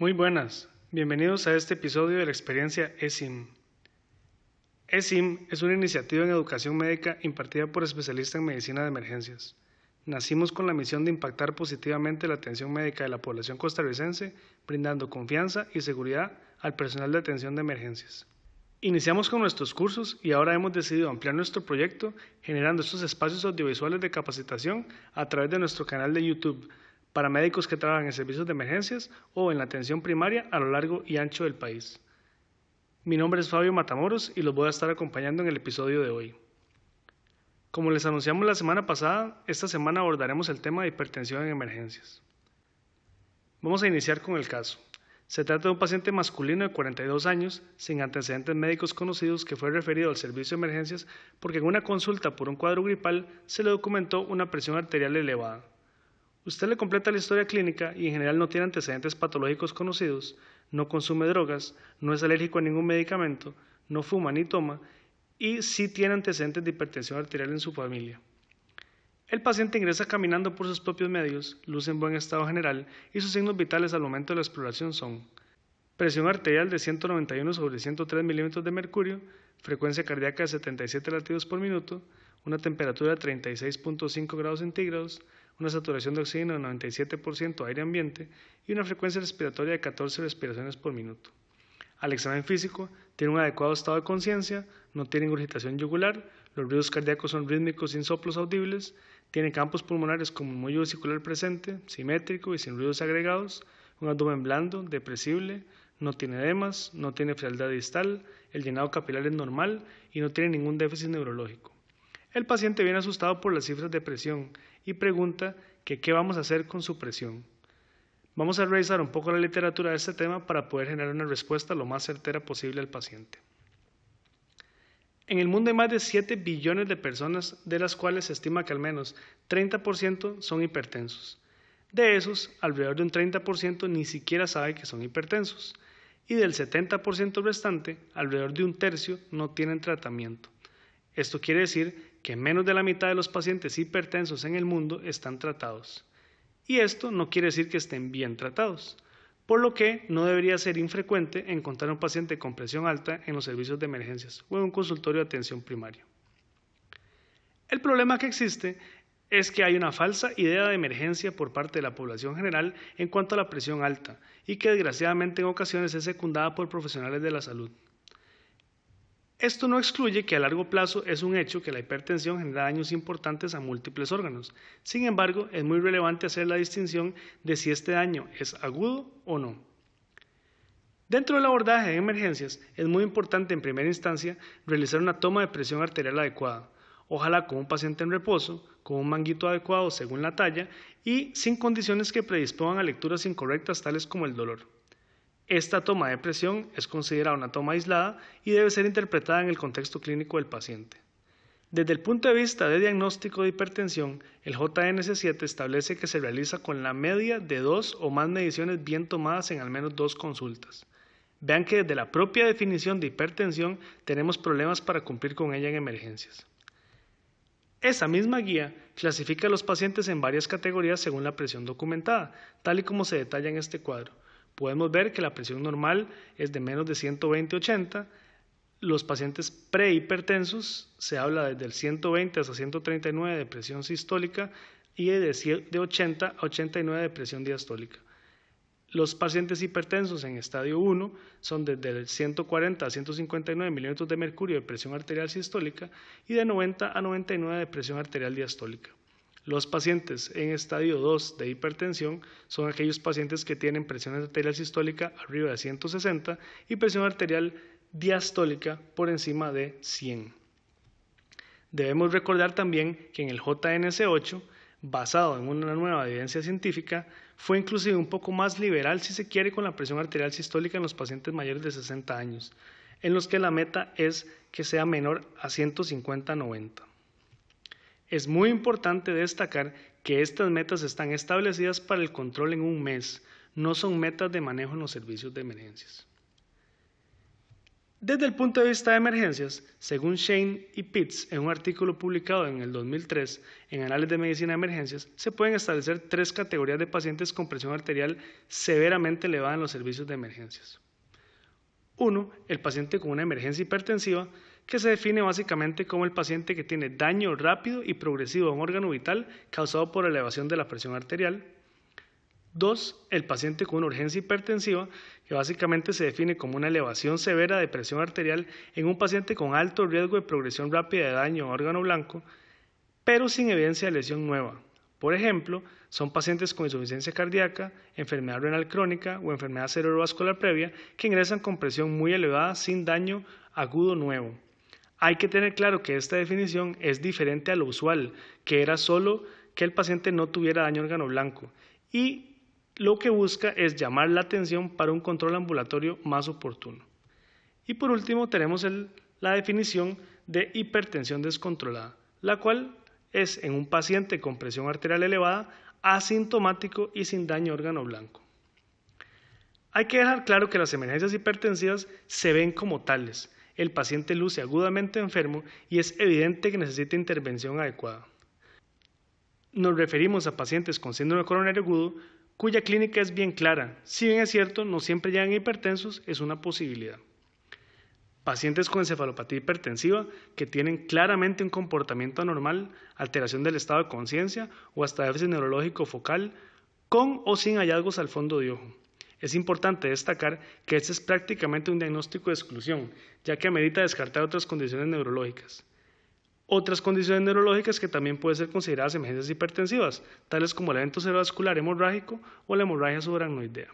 Muy buenas, bienvenidos a este episodio de la experiencia eSIM. eSIM es una iniciativa en educación médica impartida por especialistas en medicina de emergencias. Nacimos con la misión de impactar positivamente la atención médica de la población costarricense, brindando confianza y seguridad al personal de atención de emergencias. Iniciamos con nuestros cursos y ahora hemos decidido ampliar nuestro proyecto generando estos espacios audiovisuales de capacitación a través de nuestro canal de YouTube para médicos que trabajan en servicios de emergencias o en la atención primaria a lo largo y ancho del país. Mi nombre es Fabio Matamoros y los voy a estar acompañando en el episodio de hoy. Como les anunciamos la semana pasada, esta semana abordaremos el tema de hipertensión en emergencias. Vamos a iniciar con el caso. Se trata de un paciente masculino de 42 años, sin antecedentes médicos conocidos, que fue referido al servicio de emergencias porque en una consulta por un cuadro gripal se le documentó una presión arterial elevada. Usted le completa la historia clínica y en general no tiene antecedentes patológicos conocidos, no consume drogas, no es alérgico a ningún medicamento, no fuma ni toma y sí tiene antecedentes de hipertensión arterial en su familia. El paciente ingresa caminando por sus propios medios, luce en buen estado general y sus signos vitales al momento de la exploración son presión arterial de 191/103 milímetros de mercurio, frecuencia cardíaca de 77 latidos por minuto, una temperatura de 36.5 grados centígrados, una saturación de oxígeno de 97% aire ambiente y una frecuencia respiratoria de 14 respiraciones por minuto. Al examen físico, tiene un adecuado estado de conciencia, no tiene ingurgitación yugular, los ruidos cardíacos son rítmicos sin soplos audibles, tiene campos pulmonares con un mullo vesicular presente, simétrico y sin ruidos agregados, un abdomen blando, depresible, no tiene edemas, no tiene frialdad distal, el llenado capilar es normal y no tiene ningún déficit neurológico. El paciente viene asustado por las cifras de presión y pregunta que qué vamos a hacer con su presión. Vamos a revisar un poco la literatura de este tema para poder generar una respuesta lo más certera posible al paciente. En el mundo hay más de 7 billones de personas, de las cuales se estima que al menos 30% son hipertensos. De esos, alrededor de un 30% ni siquiera sabe que son hipertensos. Y del 70% restante, alrededor de un tercio no tienen tratamiento. Esto quiere decir que menos de la mitad de los pacientes hipertensos en el mundo están tratados. Y esto no quiere decir que estén bien tratados, por lo que no debería ser infrecuente encontrar un paciente con presión alta en los servicios de emergencias o en un consultorio de atención primaria. El problema que existe es que hay una falsa idea de emergencia por parte de la población general en cuanto a la presión alta y que desgraciadamente en ocasiones es secundada por profesionales de la salud. Esto no excluye que a largo plazo es un hecho que la hipertensión genera daños importantes a múltiples órganos. Sin embargo, es muy relevante hacer la distinción de si este daño es agudo o no. Dentro del abordaje de emergencias, es muy importante en primera instancia realizar una toma de presión arterial adecuada, ojalá con un paciente en reposo, con un manguito adecuado según la talla y sin condiciones que predispongan a lecturas incorrectas tales como el dolor. Esta toma de presión es considerada una toma aislada y debe ser interpretada en el contexto clínico del paciente. Desde el punto de vista de diagnóstico de hipertensión, el JNS7 establece que se realiza con la media de 2 o más mediciones bien tomadas en al menos 2 consultas. Vean que desde la propia definición de hipertensión tenemos problemas para cumplir con ella en emergencias. Esa misma guía clasifica a los pacientes en varias categorías según la presión documentada, tal y como se detalla en este cuadro. Podemos ver que la presión normal es de menos de 120/80, los pacientes prehipertensos se habla desde el 120 hasta 139 de presión sistólica y de 80 a 89 de presión diastólica. Los pacientes hipertensos en estadio 1 son desde el 140 a 159 milímetros de mercurio de presión arterial sistólica y de 90 a 99 de presión arterial diastólica. Los pacientes en estadio 2 de hipertensión son aquellos pacientes que tienen presión arterial sistólica arriba de 160 y presión arterial diastólica por encima de 100. Debemos recordar también que en el JNS8, basado en una nueva evidencia científica, fue inclusive un poco más liberal si se quiere con la presión arterial sistólica en los pacientes mayores de 60 años, en los que la meta es que sea menor a 150/90. Es muy importante destacar que estas metas están establecidas para el control en un mes, no son metas de manejo en los servicios de emergencias. Desde el punto de vista de emergencias, según Shane y Pitts en un artículo publicado en el 2003 en Anales de Medicina de Emergencias, se pueden establecer 3 categorías de pacientes con presión arterial severamente elevada en los servicios de emergencias. 1. El paciente con una emergencia hipertensiva, que se define básicamente como el paciente que tiene daño rápido y progresivo a un órgano vital causado por elevación de la presión arterial. 2. El paciente con una urgencia hipertensiva, que básicamente se define como una elevación severa de presión arterial en un paciente con alto riesgo de progresión rápida de daño a órgano blanco, pero sin evidencia de lesión nueva. Por ejemplo, son pacientes con insuficiencia cardíaca, enfermedad renal crónica o enfermedad cerebrovascular previa que ingresan con presión muy elevada sin daño agudo nuevo. Hay que tener claro que esta definición es diferente a lo usual, que era solo que el paciente no tuviera daño a órgano blanco, y lo que busca es llamar la atención para un control ambulatorio más oportuno. Y por último tenemos la definición de hipertensión descontrolada, la cual es en un paciente con presión arterial elevada, asintomático y sin daño a órgano blanco. Hay que dejar claro que las emergencias hipertensivas se ven como tales. El paciente luce agudamente enfermo y es evidente que necesita intervención adecuada. Nos referimos a pacientes con síndrome coronario agudo, cuya clínica es bien clara. Si bien es cierto, no siempre llegan hipertensos, es una posibilidad. Pacientes con encefalopatía hipertensiva que tienen claramente un comportamiento anormal, alteración del estado de conciencia o hasta déficit neurológico focal, con o sin hallazgos al fondo de ojo. Es importante destacar que este es prácticamente un diagnóstico de exclusión, ya que amerita descartar otras condiciones neurológicas. Otras condiciones neurológicas que también pueden ser consideradas emergencias hipertensivas, tales como el evento cerebrovascular hemorrágico o la hemorragia subaracnoidea.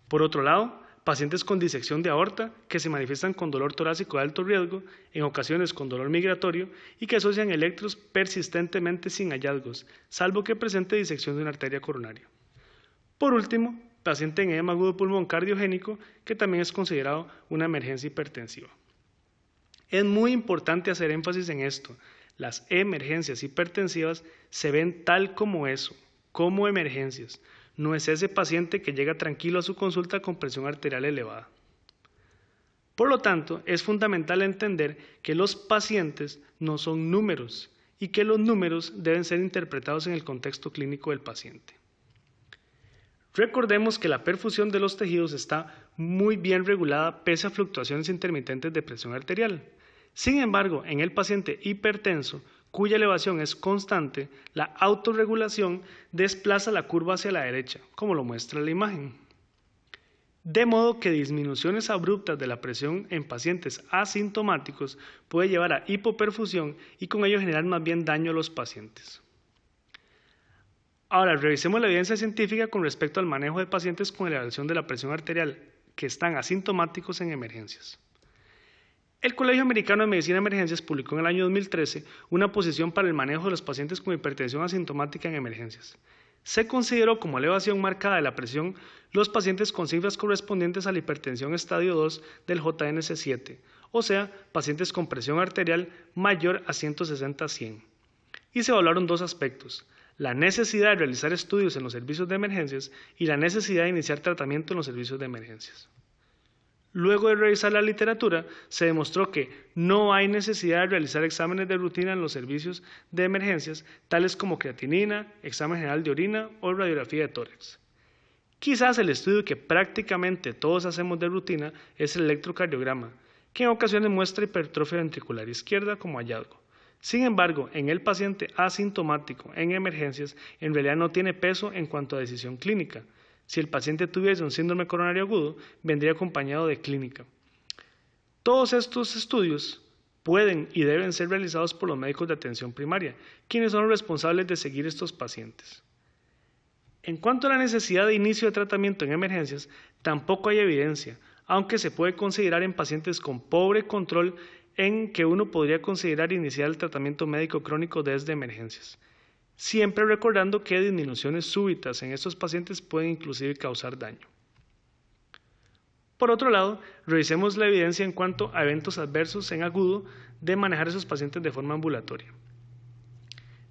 Por otro lado, pacientes con disección de aorta que se manifiestan con dolor torácico de alto riesgo, en ocasiones con dolor migratorio y que asocian electros persistentemente sin hallazgos, salvo que presente disección de una arteria coronaria. Por último, paciente en edema agudo pulmón cardiogénico que también es considerado una emergencia hipertensiva. Es muy importante hacer énfasis en esto. Las emergencias hipertensivas se ven tal como eso, como emergencias. No es ese paciente que llega tranquilo a su consulta con presión arterial elevada. Por lo tanto, es fundamental entender que los pacientes no son números y que los números deben ser interpretados en el contexto clínico del paciente. Recordemos que la perfusión de los tejidos está muy bien regulada pese a fluctuaciones intermitentes de presión arterial. Sin embargo, en el paciente hipertenso, cuya elevación es constante, la autorregulación desplaza la curva hacia la derecha, como lo muestra la imagen. De modo que disminuciones abruptas de la presión en pacientes asintomáticos puede llevar a hipoperfusión y con ello generar más bien daño a los pacientes. Ahora, revisemos la evidencia científica con respecto al manejo de pacientes con elevación de la presión arterial que están asintomáticos en emergencias. El Colegio Americano de Medicina de Emergencias publicó en el año 2013 una posición para el manejo de los pacientes con hipertensión asintomática en emergencias. Se consideró como elevación marcada de la presión los pacientes con cifras correspondientes a la hipertensión estadio 2 del JNS7, o sea, pacientes con presión arterial mayor a 160/100. Y se evaluaron dos aspectos: la necesidad de realizar estudios en los servicios de emergencias y la necesidad de iniciar tratamiento en los servicios de emergencias. Luego de revisar la literatura, se demostró que no hay necesidad de realizar exámenes de rutina en los servicios de emergencias, tales como creatinina, examen general de orina o radiografía de tórax. Quizás el estudio que prácticamente todos hacemos de rutina es el electrocardiograma, que en ocasiones muestra hipertrofia ventricular izquierda como hallazgo. Sin embargo, en el paciente asintomático en emergencias, en realidad no tiene peso en cuanto a decisión clínica. Si el paciente tuviese un síndrome coronario agudo, vendría acompañado de clínica. Todos estos estudios pueden y deben ser realizados por los médicos de atención primaria, quienes son los responsables de seguir estos pacientes. En cuanto a la necesidad de inicio de tratamiento en emergencias, tampoco hay evidencia, aunque se puede considerar en pacientes con pobre control en que uno podría considerar iniciar el tratamiento médico crónico desde emergencias. Siempre recordando que disminuciones súbitas en estos pacientes pueden inclusive causar daño. Por otro lado, revisemos la evidencia en cuanto a eventos adversos en agudo de manejar a esos pacientes de forma ambulatoria.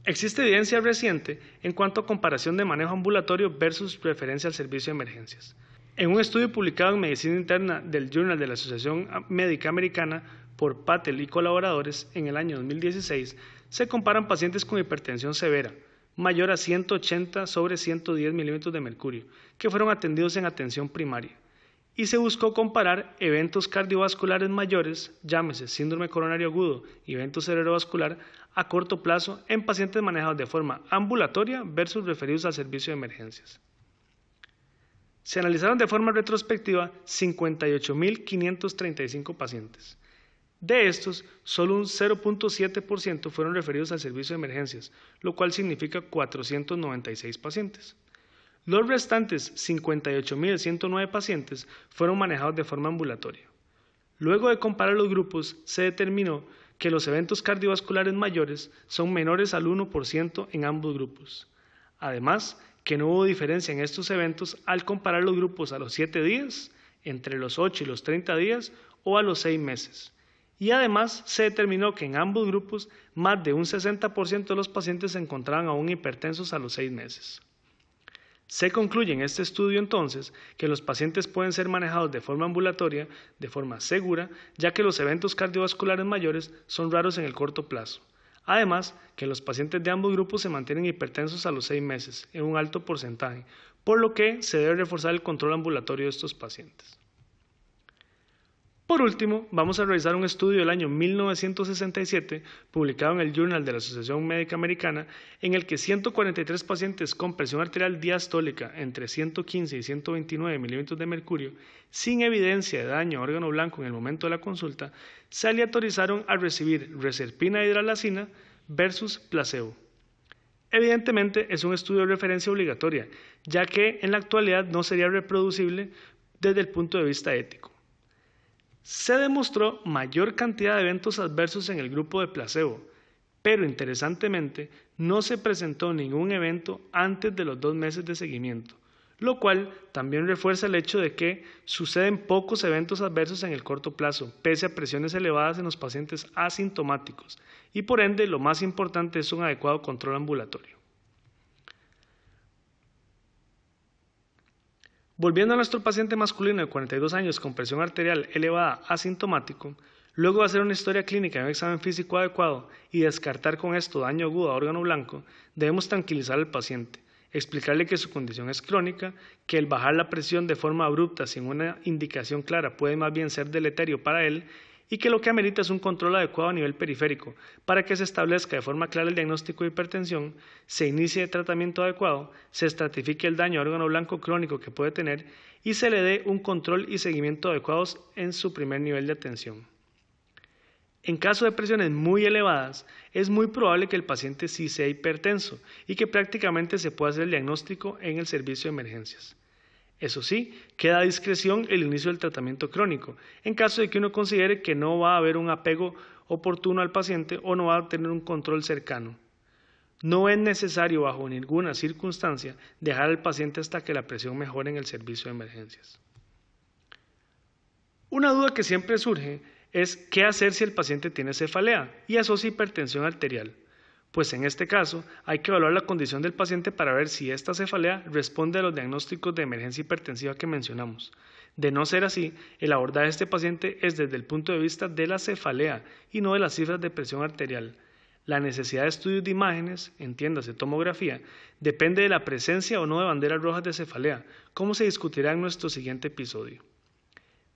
Existe evidencia reciente en cuanto a comparación de manejo ambulatorio versus referencia al servicio de emergencias. En un estudio publicado en Medicina Interna del Journal de la Asociación Médica Americana por Patel y colaboradores en el año 2016, se comparan pacientes con hipertensión severa, mayor a 180/110 milímetros de mercurio, que fueron atendidos en atención primaria, y se buscó comparar eventos cardiovasculares mayores, llámese síndrome coronario agudo y evento cerebrovascular, a corto plazo en pacientes manejados de forma ambulatoria versus referidos al servicio de emergencias. Se analizaron de forma retrospectiva 58.535 pacientes. De estos, solo un 0.7% fueron referidos al servicio de emergencias, lo cual significa 496 pacientes. Los restantes 58.109 pacientes fueron manejados de forma ambulatoria. Luego de comparar los grupos, se determinó que los eventos cardiovasculares mayores son menores al 1% en ambos grupos. Además, que no hubo diferencia en estos eventos al comparar los grupos a los 7 días, entre los 8 y los 30 días o a los 6 meses. Y además se determinó que en ambos grupos más de un 60% de los pacientes se encontraban aún hipertensos a los 6 meses. Se concluye en este estudio entonces que los pacientes pueden ser manejados de forma ambulatoria, de forma segura, ya que los eventos cardiovasculares mayores son raros en el corto plazo. Además, que los pacientes de ambos grupos se mantienen hipertensos a los 6 meses, en un alto porcentaje, por lo que se debe reforzar el control ambulatorio de estos pacientes. Por último, vamos a revisar un estudio del año 1967, publicado en el Journal de la Asociación Médica Americana, en el que 143 pacientes con presión arterial diastólica entre 115 y 129 milímetros de mercurio, sin evidencia de daño a órgano blanco en el momento de la consulta, se aleatorizaron a recibir reserpina e hidralazina versus placebo. Evidentemente, es un estudio de referencia obligatoria, ya que en la actualidad no sería reproducible desde el punto de vista ético. Se demostró mayor cantidad de eventos adversos en el grupo de placebo, pero interesantemente no se presentó ningún evento antes de los 2 meses de seguimiento, lo cual también refuerza el hecho de que suceden pocos eventos adversos en el corto plazo, pese a presiones elevadas en los pacientes asintomáticos, y por ende lo más importante es un adecuado control ambulatorio. Volviendo a nuestro paciente masculino de 42 años con presión arterial elevada asintomático, luego de hacer una historia clínica y un examen físico adecuado y descartar con esto daño agudo a órgano blanco, debemos tranquilizar al paciente, explicarle que su condición es crónica, que el bajar la presión de forma abrupta sin una indicación clara puede más bien ser deleterio para él y que lo que amerita es un control adecuado a nivel periférico para que se establezca de forma clara el diagnóstico de hipertensión, se inicie el tratamiento adecuado, se estratifique el daño a órgano blanco crónico que puede tener y se le dé un control y seguimiento adecuados en su primer nivel de atención. En caso de presiones muy elevadas, es muy probable que el paciente sí sea hipertenso y que prácticamente se pueda hacer el diagnóstico en el servicio de emergencias. Eso sí, queda a discreción el inicio del tratamiento crónico, en caso de que uno considere que no va a haber un apego oportuno al paciente o no va a tener un control cercano. No es necesario bajo ninguna circunstancia dejar al paciente hasta que la presión mejore en el servicio de emergencias. Una duda que siempre surge es qué hacer si el paciente tiene cefalea y asocia hipertensión arterial. Pues en este caso hay que evaluar la condición del paciente para ver si esta cefalea responde a los diagnósticos de emergencia hipertensiva que mencionamos. De no ser así, el abordaje de este paciente es desde el punto de vista de la cefalea y no de las cifras de presión arterial. La necesidad de estudios de imágenes, entiéndase tomografía, depende de la presencia o no de banderas rojas de cefalea, como se discutirá en nuestro siguiente episodio.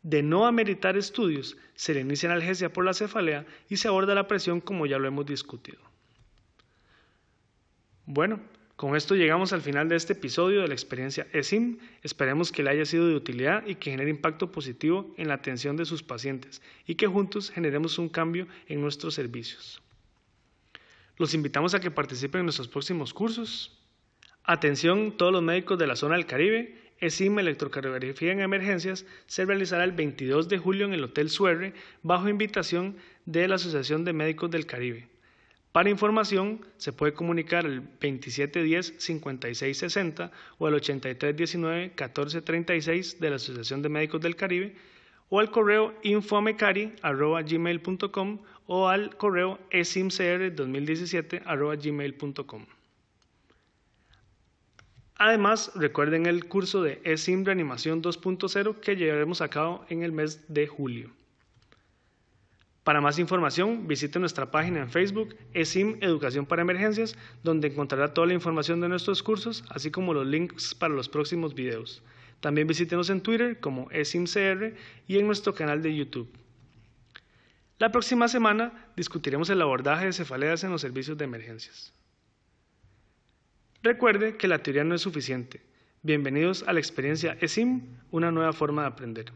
De no ameritar estudios, se le inicia analgesia por la cefalea y se aborda la presión como ya lo hemos discutido. Bueno, con esto llegamos al final de este episodio de la experiencia ESIM. Esperemos que le haya sido de utilidad y que genere impacto positivo en la atención de sus pacientes y que juntos generemos un cambio en nuestros servicios. Los invitamos a que participen en nuestros próximos cursos. Atención todos los médicos de la zona del Caribe. ESIM Electrocardiografía en Emergencias se realizará el 22 de julio en el Hotel Suerre bajo invitación de la Asociación de Médicos del Caribe. Para información se puede comunicar al 2710-5660 o al 8319-1436 de la Asociación de Médicos del Caribe o al correo infomecari@gmail.com o al correo esimcr2017@gmail.com. Además, recuerden el curso de eSIM Reanimación 2.0 que llevaremos a cabo en el mes de julio. Para más información, visite nuestra página en Facebook, eSIM Educación para Emergencias, donde encontrará toda la información de nuestros cursos, así como los links para los próximos videos. También visítenos en Twitter como eSIMCR y en nuestro canal de YouTube. La próxima semana discutiremos el abordaje de cefaleas en los servicios de emergencias. Recuerde que la teoría no es suficiente. Bienvenidos a la experiencia eSIM, una nueva forma de aprender.